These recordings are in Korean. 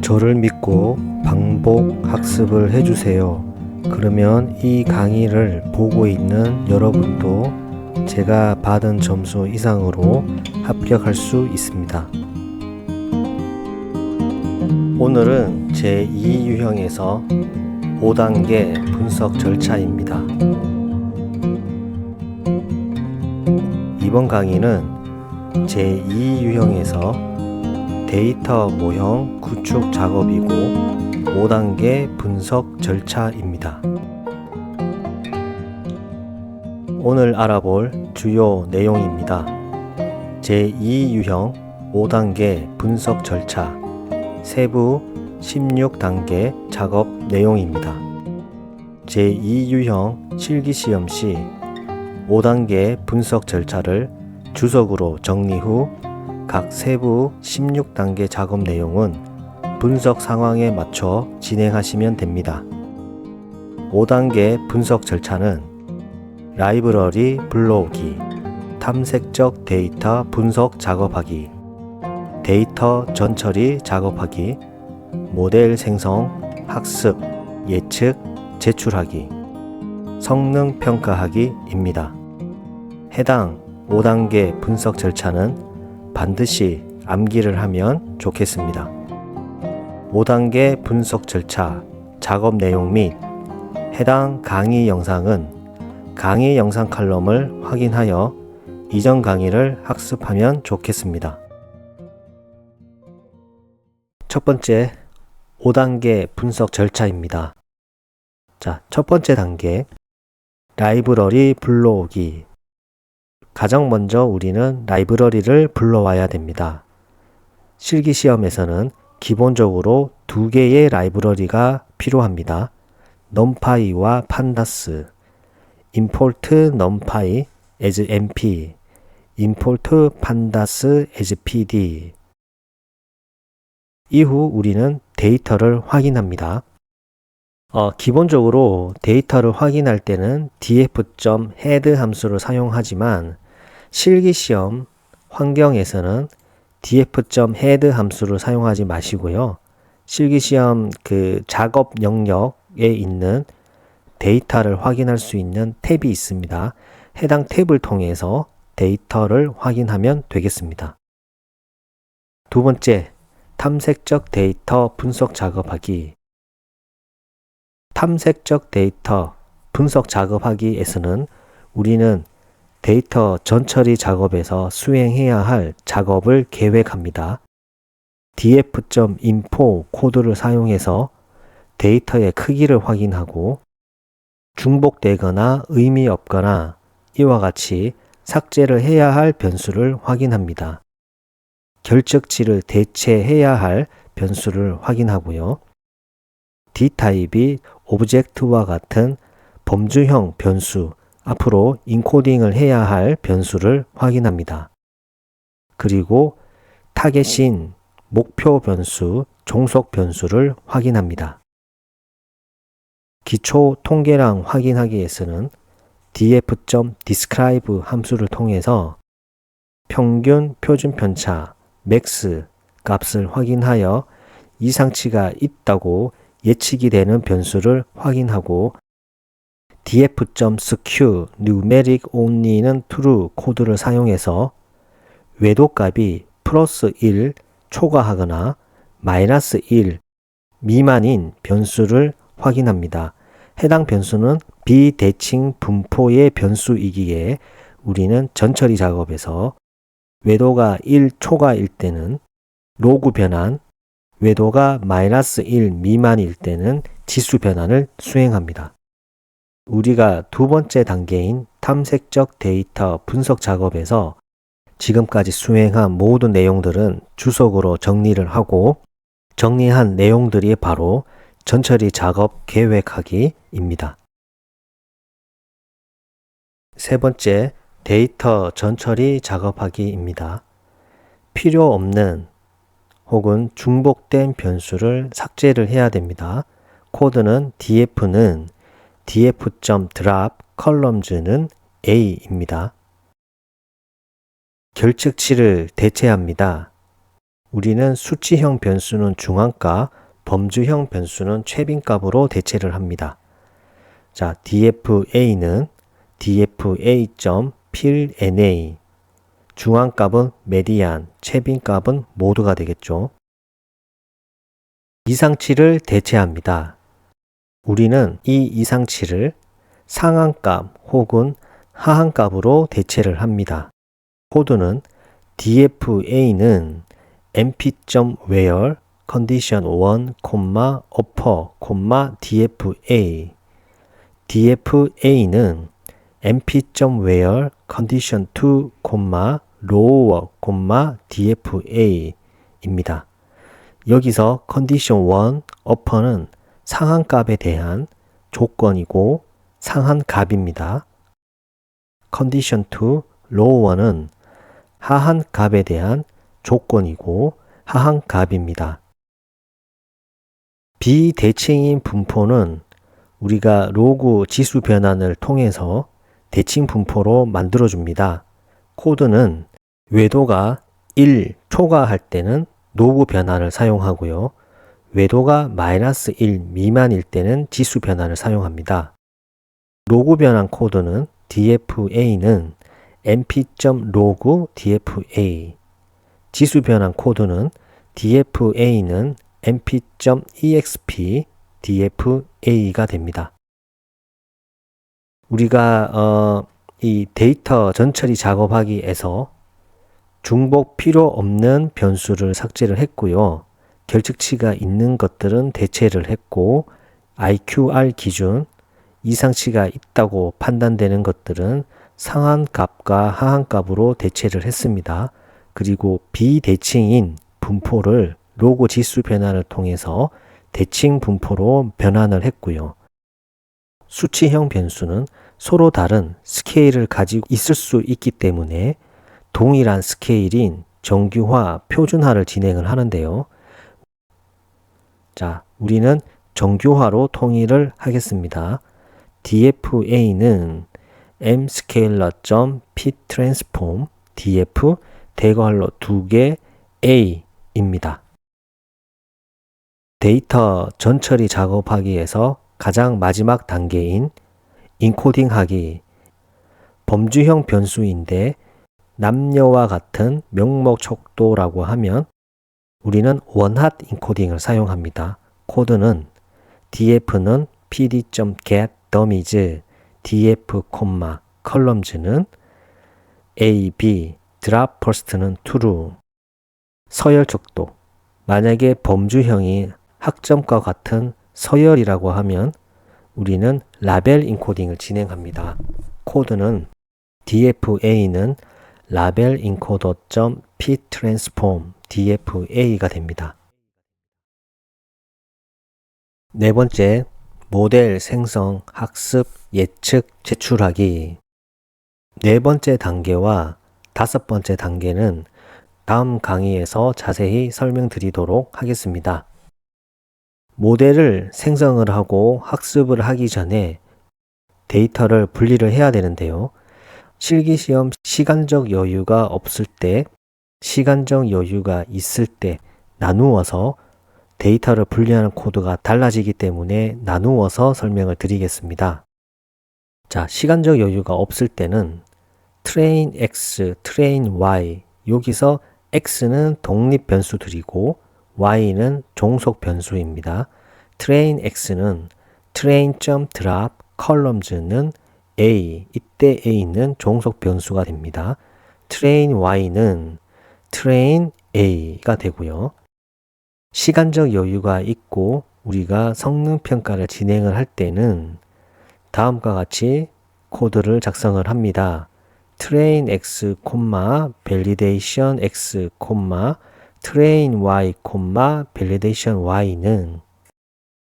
저를 믿고 반복 학습을 해주세요. 그러면 이 강의를 보고 있는 여러분도 제가 받은 점수 이상으로 합격할 수 있습니다. 오늘은 제2유형에서 5단계 분석 절차입니다. 이번 강의는 제2유형에서 데이터 모형 구축 작업이고 5단계 분석 절차입니다. 오늘 알아볼 주요 내용입니다. 제2유형 5단계 분석 절차 세부 16단계 작업 내용입니다. 제2유형 실기시험 시 5단계 분석 절차를 주석으로 정리 후 각 세부 16단계 작업 내용은 분석 상황에 맞춰 진행하시면 됩니다. 5단계 분석 절차는 라이브러리 불러오기, 탐색적 데이터 분석 작업하기, 데이터 전처리 작업하기, 모델 생성, 학습, 예측, 제출하기, 성능 평가하기입니다. 해당 5단계 분석 절차는 반드시 암기를 하면 좋겠습니다. 5단계 분석 절차 작업 내용 및 해당 강의 영상은 강의 영상 칼럼을 확인하여 이전 강의를 학습하면 좋겠습니다. 첫 번째, 5단계 분석 절차입니다. 자, 첫 번째 단계, 라이브러리 불러오기. 가장 먼저 우리는 라이브러리를 불러와야 됩니다. 실기시험에서는 기본적으로 2개의 라이브러리가 필요합니다. numpy와 pandas, import numpy as np, import pandas as pd. 이후 우리는 데이터를 확인합니다. 기본적으로 데이터를 확인할 때는 df.head 함수를 사용하지만 실기시험 환경에서는 df.head 함수를 사용하지 마시고요. 실기시험 작업 영역에 있는 데이터를 확인할 수 있는 탭이 있습니다. 해당 탭을 통해서 데이터를 확인하면 되겠습니다. 두 번째, 탐색적 데이터 분석 작업하기. 탐색적 데이터 분석 작업하기에서는 우리는 데이터 전처리 작업에서 수행해야 할 작업을 계획합니다. df.info 코드를 사용해서 데이터의 크기를 확인하고 중복되거나 의미 없거나 이와 같이 삭제를 해야 할 변수를 확인합니다. 결적치를 대체해야 할 변수를 확인하고요. d타입이 오브젝트와 같은 범주형 변수, 앞으로 인코딩을 해야 할 변수를 확인합니다. 그리고 타겟인 목표 변수, 종속 변수를 확인합니다. 기초 통계량 확인하기에서는 df.describe 함수를 통해서 평균 표준 편차, max 값을 확인하여 이상치가 있다고 예측이 되는 변수를 확인하고 df.skew numeric only는 true 코드를 사용해서 외도값이 플러스 1 초과하거나 마이너스 1 미만인 변수를 확인합니다. 해당 변수는 비대칭 분포의 변수이기에 우리는 전처리 작업에서 외도가 1 초과일 때는 로그 변환, 외도가 마이너스 1 미만일 때는 지수 변환을 수행합니다. 우리가 두 번째 단계인 탐색적 데이터 분석 작업에서 지금까지 수행한 모든 내용들은 주석으로 정리를 하고 정리한 내용들이 바로 전처리 작업 계획하기입니다. 세 번째, 데이터 전처리 작업하기입니다. 필요 없는 혹은 중복된 변수를 삭제를 해야 됩니다. 코드는 df는 df.drop columns는 a입니다. 결측치를 대체합니다. 우리는 수치형 변수는 중앙값, 범주형 변수는 최빈값으로 대체를 합니다. 자, dfA는 dfa.필NA, 중앙값은 메디안, 최빈값은 모드가 되겠죠. 이상치를 대체합니다. 우리는 이 이상치를 상한값 혹은 하한값으로 대체를 합니다. 코드는 dfa는 mp.where condition 1, upper, dfa. dfa는 mp.where condition 2, lower, dfa입니다. 여기서 condition 1, upper는 상한값에 대한 조건이고 상한값입니다. condition 2, lower는 하한값에 대한 조건이고 하한값입니다. 비대칭인 분포는 우리가 로그 지수 변환을 통해서 대칭 분포로 만들어줍니다. 코드는 외도가 1 초과할 때는 로그 변환을 사용하고요. 외도가 마이너스 1 미만일 때는 지수 변환을 사용합니다. 로그 변환 코드는 dfa는 mp.log dfa. 지수 변환 코드는 dfa는 mp.exp dfa가 됩니다. 우리가 이 데이터 전처리 작업하기에서 중복 필요 없는 변수를 삭제를 했고요. 결측치가 있는 것들은 대체를 했고 IQR 기준 이상치가 있다고 판단되는 것들은 상한값과 하한값으로 대체를 했습니다. 그리고 비대칭인 분포를 로그 지수 변환을 통해서 대칭 분포로 변환을 했고요. 수치형 변수는 서로 다른 스케일을 가지고 있을 수 있기 때문에 동일한 스케일인 정규화, 표준화를 진행을 하는데요. 자, 우리는 정규화로 통일을 하겠습니다. dfa는 mscalar.ptransform df 대괄호 2개 a입니다. 데이터 전처리 작업하기에서 가장 마지막 단계인 인코딩하기, 범주형 변수인데 남녀와 같은 명목 척도라고 하면 우리는 원핫 인코딩을 사용합니다. 코드는 df는 pd.get dummies df, columns는 a, b, drop first는 true. 서열 척도, 만약에 범주형이 학점과 같은 서열이라고 하면 우리는 라벨 인코딩을 진행합니다. 코드는 dfa는 label encoder.ptransform dfa가 됩니다. 네 번째, 모델 생성, 학습, 예측, 제출하기. 네 번째 단계와 다섯 번째 단계는 다음 강의에서 자세히 설명드리도록 하겠습니다. 모델을 생성을 하고 학습을 하기 전에 데이터를 분리를 해야 되는데요. 실기시험 시간적 여유가 없을 때, 시간적 여유가 있을 때 나누어서 데이터를 분리하는 코드가 달라지기 때문에 나누어서 설명을 드리겠습니다. 자, 시간적 여유가 없을 때는 train x, train y, 여기서 x는 독립 변수들이고 y는 종속 변수입니다. train x는 train.drop, columns는 a, 이때 a는 종속 변수가 됩니다. train y는 train a가 되고요. 시간적 여유가 있고 우리가 성능 평가를 진행을 할 때는 다음과 같이 코드를 작성을 합니다. train x, validation x, train y, validation y는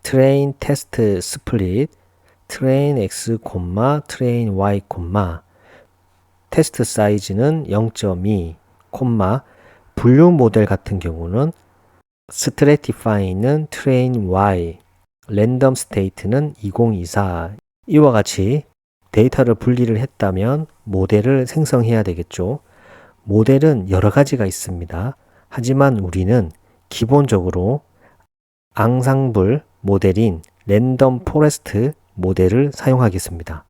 train test split, train x, train y, 테스트 사이즈는 0.2, 분류 모델 같은 경우는 stratify는 train y, random state는 2024. 이와 같이 데이터를 분리를 했다면 모델을 생성해야 되겠죠. 모델은 여러 가지가 있습니다. 하지만 우리는 기본적으로 앙상블 모델인 랜덤 포레스트 모델을 사용하겠습니다.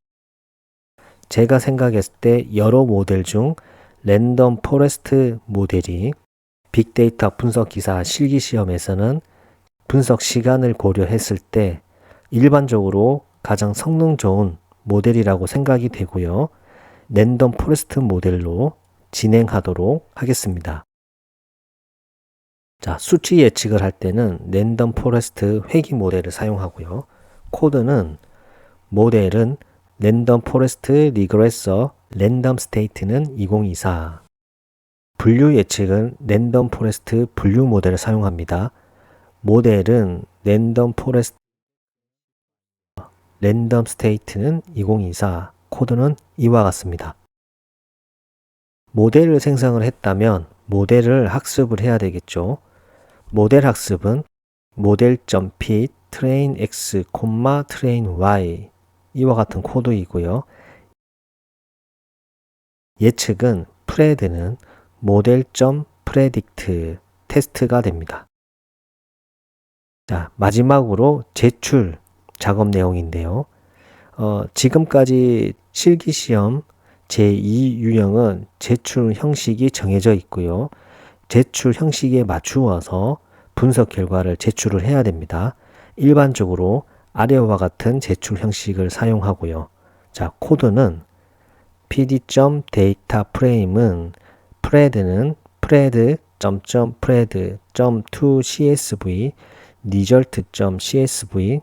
제가 생각했을 때 여러 모델 중 랜덤 포레스트 모델이 빅데이터 분석 기사 실기 시험에서는 분석 시간을 고려했을 때 일반적으로 가장 성능 좋은 모델이라고 생각이 되고요. 랜덤 포레스트 모델로 진행하도록 하겠습니다. 자, 수치 예측을 할 때는 랜덤 포레스트 회귀 모델을 사용하고요. 코드는 모델은 랜덤 포레스트 리그레서 랜덤 스테이트는 2024. 분류 예측은 랜덤 포레스트 분류 모델을 사용합니다. 모델은 랜덤 포레스트 랜덤 스테이트는 2024. 코드는 이와 같습니다. 모델을 생성을 했다면 모델을 학습을 해야 되겠죠. 모델 학습은 model.fit train x, train y 이와 같은 코드이고요. 예측은 pred는 model.predict 테스트가 됩니다. 자, 마지막으로 제출 작업 내용인데요. 지금까지 실기시험 제2 유형은 제출 형식이 정해져 있고요. 제출 형식에 맞추어서 분석 결과를 제출을 해야 됩니다. 일반적으로 아래와 같은 제출 형식을 사용하고요. 자, 코드는 pd.dataFrame은 pred는 pred.pred.tocsv result.csv,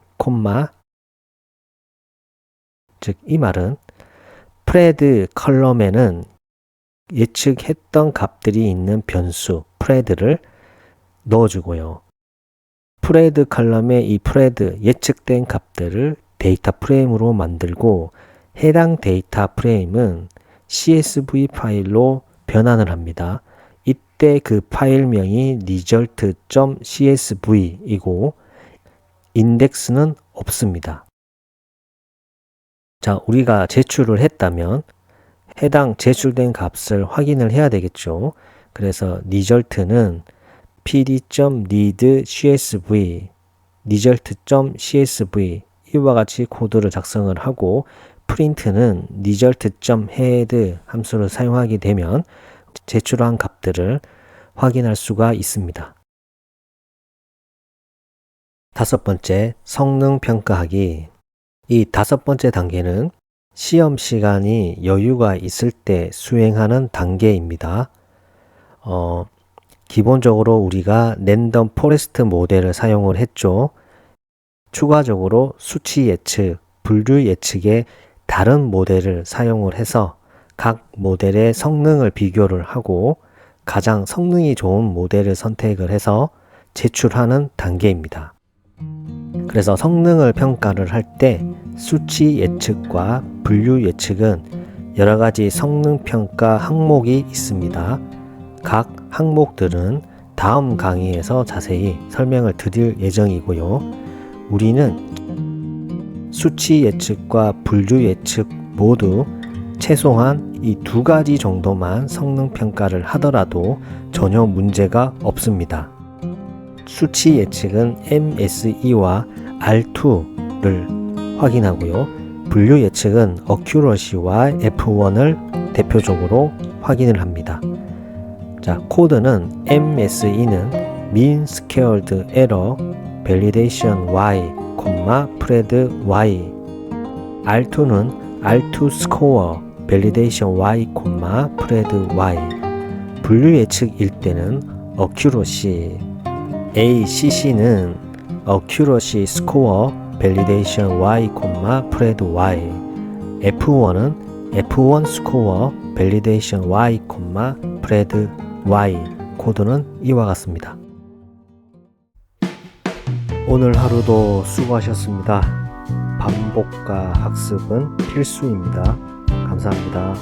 즉 이 말은 pred 컬럼에는 예측했던 값들이 있는 변수 pred를 넣어주고요. pred 컬럼에 이 pred 예측된 값들을 데이터 프레임으로 만들고 해당 데이터 프레임은 CSV 파일로 변환을 합니다. 이때 그 파일명이 result.csv이고 인덱스는 없습니다. 자, 우리가 제출을 했다면 해당 제출된 값을 확인을 해야 되겠죠. 그래서 result는 pd.readcsv result.csv 이와 같이 코드를 작성을 하고 print는 result.head 함수를 사용하게 되면 제출한 값들을 확인할 수가 있습니다. 다섯 번째, 성능 평가하기. 이 다섯 번째 단계는 시험 시간이 여유가 있을 때 수행하는 단계입니다. 기본적으로 우리가 랜덤 포레스트 모델을 사용을 했죠. 추가적으로 수치 예측, 분류 예측에 다른 모델을 사용을 해서 각 모델의 성능을 비교를 하고 가장 성능이 좋은 모델을 선택을 해서 제출하는 단계입니다. 그래서 성능을 평가를 할 때 수치 예측과 분류 예측은 여러 가지 성능 평가 항목이 있습니다. 각 항목들은 다음 강의에서 자세히 설명을 드릴 예정이고요. 우리는 수치 예측과 분류 예측 모두 최소한 이 두 가지 정도만 성능 평가를 하더라도 전혀 문제가 없습니다. 수치 예측은 MSE와 R2를 확인하고요. 분류 예측은 Accuracy와 F1을 대표적으로 확인을 합니다. 자, 코드는 MSE는 Mean Squared Error Validation Y, pred Y. R2는 R2 Score Validation Y, pred Y. 분류 예측일 때는 Accuracy. ACC는 Accuracy Score Validation Y, pred Y. F1은 F1 Score Validation Y, pred Y. 코드는 이와 같습니다. 오늘 하루도 수고하셨습니다. 반복과 학습은 필수입니다. 감사합니다.